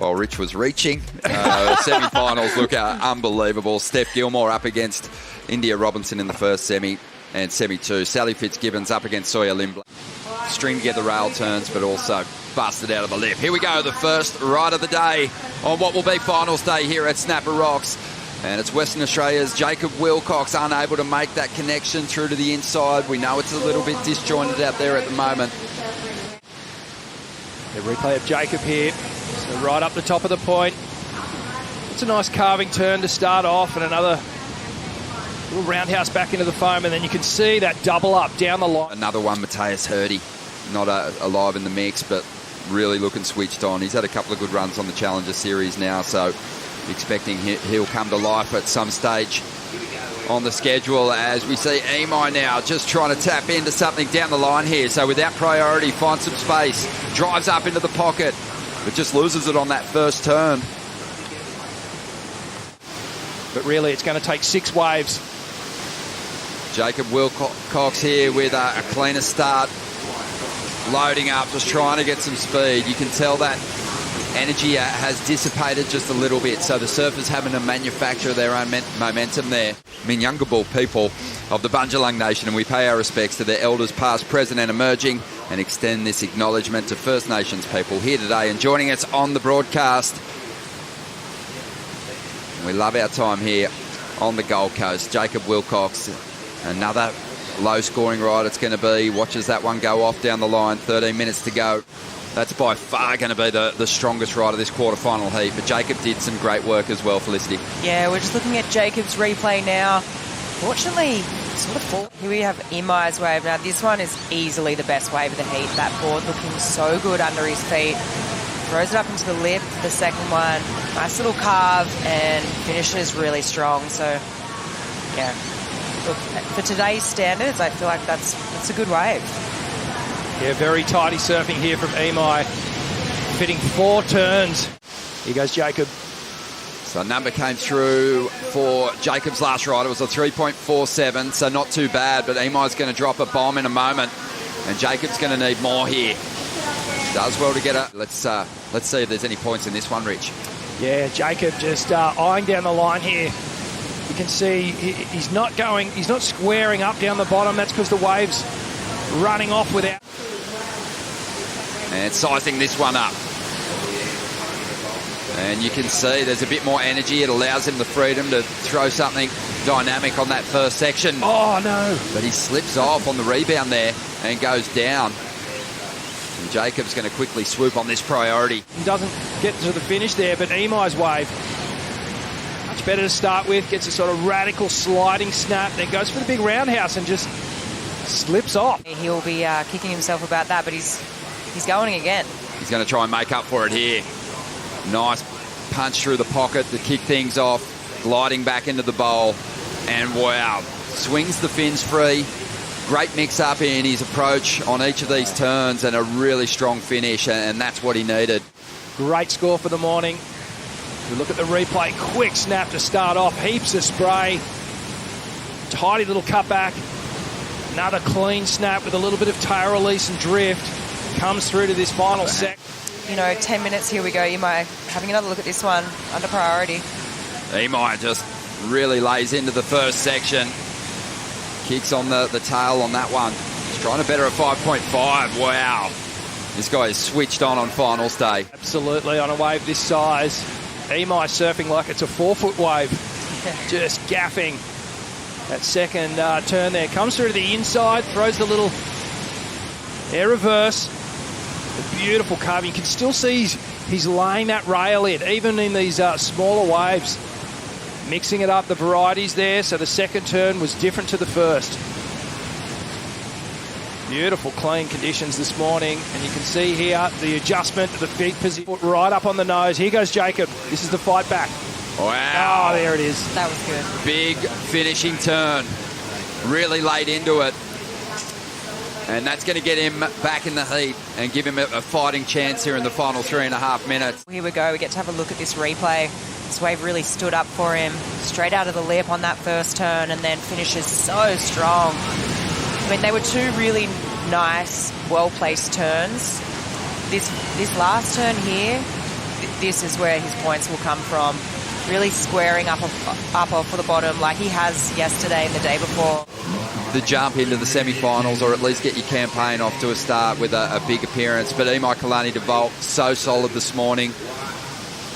Well, Rich was reaching. Semi-finals look unbelievable. Steph Gilmore up against India Robinson in the first semi and semi-2. Sally Fitzgibbons up against Sawyer Lindblom. String together rail turns, but also busted out of the lip. Here we go, the first ride of the day on what will be finals day here at Snapper Rocks. And it's Western Australia's J.Willcox unable to make that connection through to the inside. We know it's a little bit disjointed out there at the moment. The replay of Jacob here. So right up the top of the point. It's a nice carving turn to start off, and another little roundhouse back into the foam, and then you can see that double up down the line. Another one, Matthias Hurdy, not alive in the mix, but really looking switched on. He's had a couple of good runs on the Challenger Series now, so expecting he'll come to life at some stage on the schedule, as we see Imai now just trying to tap into something down the line here. So without priority, finds some space, drives up into the pocket, but just loses it on that first turn. But really, it's going to take 6 waves. J.Willcox here with a cleaner start, loading up, just trying to get some speed. You can tell that energy has dissipated just a little bit, so the surfers having to manufacture their own momentum there. Minyungabul people of the Bundjalung Nation, and we pay our respects to their elders past, present and emerging, and extend this acknowledgement to First Nations people here today and joining us on the broadcast. We love our time here on the Gold Coast. J.Willcox, another low-scoring ride it's going to be. Watches that one go off down the line, 13 minutes to go. That's by far going to be the strongest ride of this quarterfinal heat. But Jacob did some great work as well, Felicity. Yeah, we're just looking at Jacob's replay now. Fortunately, sort of full. Here we have Imai's wave. Now, this one is easily the best wave of the heat. That board looking so good under his feet. Throws it up into the lip for the second one. Nice little carve, and finishes really strong. So, yeah. Look, for today's standards, I feel like that's a good wave. Yeah, very tidy surfing here from Imai. Fitting 4 turns. Here goes Jacob. So a number came through for Jacob's last ride. It was a 3.47, so not too bad, but Imai's going to drop a bomb in a moment, and Jacob's going to need more here. Does well to get it. Let's see if there's any points in this one, Rich. Yeah, Jacob just eyeing down the line here. You can see he's not squaring up down the bottom. That's because the wave's running off without. And sizing this one up. And you can see there's a bit more energy. It allows him the freedom to throw something dynamic on that first section. Oh, no. But he slips off on the rebound there and goes down. And Jacob's going to quickly swoop on this priority. He doesn't get to the finish there, but Imai's wave, much better to start with. Gets a sort of radical sliding snap, then goes for the big roundhouse and just slips off. He'll be kicking himself about that, but he's going again. He's going to try and make up for it here. Nice punch through the pocket to kick things off, gliding back into the bowl, and wow, swings the fins free. Great mix-up in his approach on each of these turns, and a really strong finish, and that's what he needed. Great score for the morning. We look at the replay. Quick snap to start off. Heaps of spray. Tidy little cutback. Another clean snap with a little bit of tail release and drift. Comes through to this final set. 10 minutes, here we go. Imai having another look at this one under priority. Imai just really lays into the first section. Kicks on the tail on that one. He's trying to better a 5.5. Wow. This guy is switched on finals day. Absolutely, on a wave this size. Imai surfing like it's a 4-foot wave. Just gaffing. That second turn there. Comes through to the inside, throws the little air reverse. A beautiful carving. You can still see he's laying that rail in, even in these smaller waves. Mixing it up, the varieties there, so the second turn was different to the first. Beautiful clean conditions this morning, and you can see here the adjustment to the feet position right up on the nose. Here goes Jacob. This is the fight back. Wow. Oh, there it is. That was good. Big finishing turn. Really laid into it. And that's going to get him back in the heat and give him a fighting chance here in the final 3.5 minutes. Here we go. We get to have a look at this replay. This wave really stood up for him. Straight out of the lip on that first turn, and then finishes so strong. I mean, they were 2 really nice, well-placed turns. This last turn here, this is where his points will come from. Really squaring up off the bottom like he has yesterday and the day before. The jump into the semi-finals, or at least get your campaign off to a start with a big appearance. But Imaikalani devVault, so solid this morning.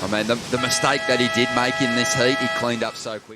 I mean, the mistake that he did make in this heat, he cleaned up so quick.